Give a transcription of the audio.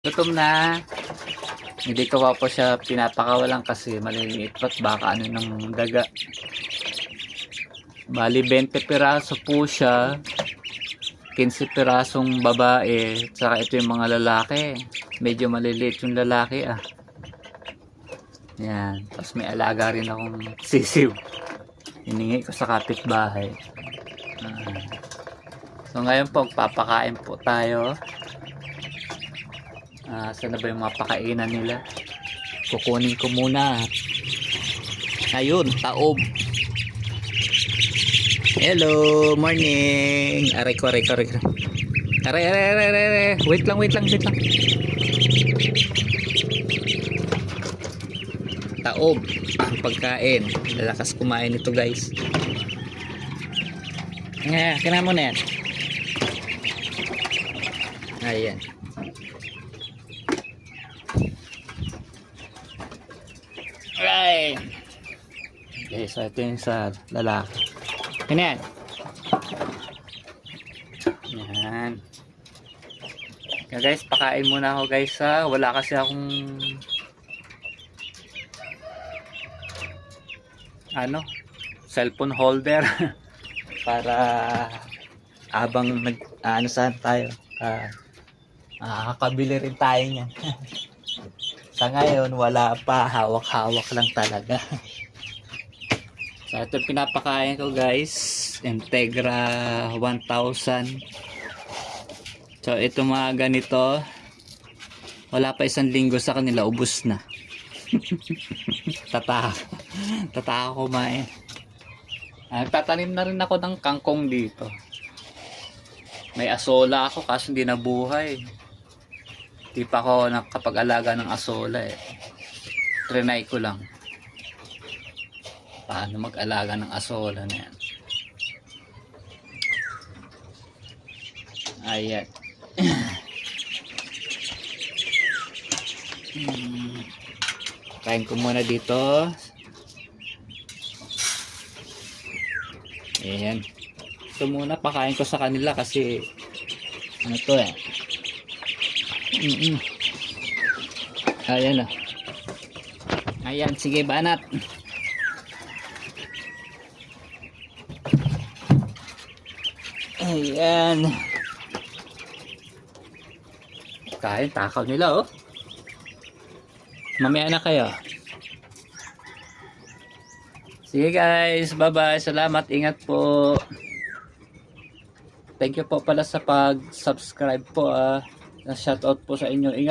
Gutom na. Hindi ko pa po siya pinapakawalan kasi maliliit pa't baka ano ng daga. Bali 20 piraso po siya. 15 pirasong babae. Tsaka ito yung mga lalaki. Medyo maliliit yung lalaki ah. Yan. Tapos may alaga rin akong sisiw. Hiningi ko sa kapitbahay. So ngayon po papakain po tayo. Saan na ba yung mga pakainan nila? Kukunin ko muna. Ayun, taob. Hello, morning. Aray ko. Aray. Wait lang. Taob. Ang pagkain. Lalakas kumain ito guys. Kailangan mo na yan. Ayan. Right. Okay, so ito yung sa lalaki. Ganyan. Yan. Kaya guys, pakain muna ako guys ha. Wala kasi akong cellphone holder para habang saan tayo kakabili rin tayo niyan. Sa ngayon wala pa, hawak-hawak lang talaga. So ito pinapakain ko guys, Integra 1000. So ito mga ganito, wala pa 1 linggo sa kanila, ubos na. Tataka kumain. Tatanim na rin ako ng kangkong dito. May asola ako kaso hindi nabuhay. Di pa ako nakapag-alaga ng asola eh. Trinay ko lang paano mag-alaga ng asola na yan. Ayan. Kain ko muna dito. Ayan. Ito muna pakain ko sa kanila kasi ano to eh. Ayan na. Ayan, sige banat. Ayan. Kain, takaw nila oh. Mamaya na kayo. Sige guys, bye bye. Salamat, ingat po. Thank you po pala sa pag-subscribe po ah. Shoutout po sa inyo. Ingat.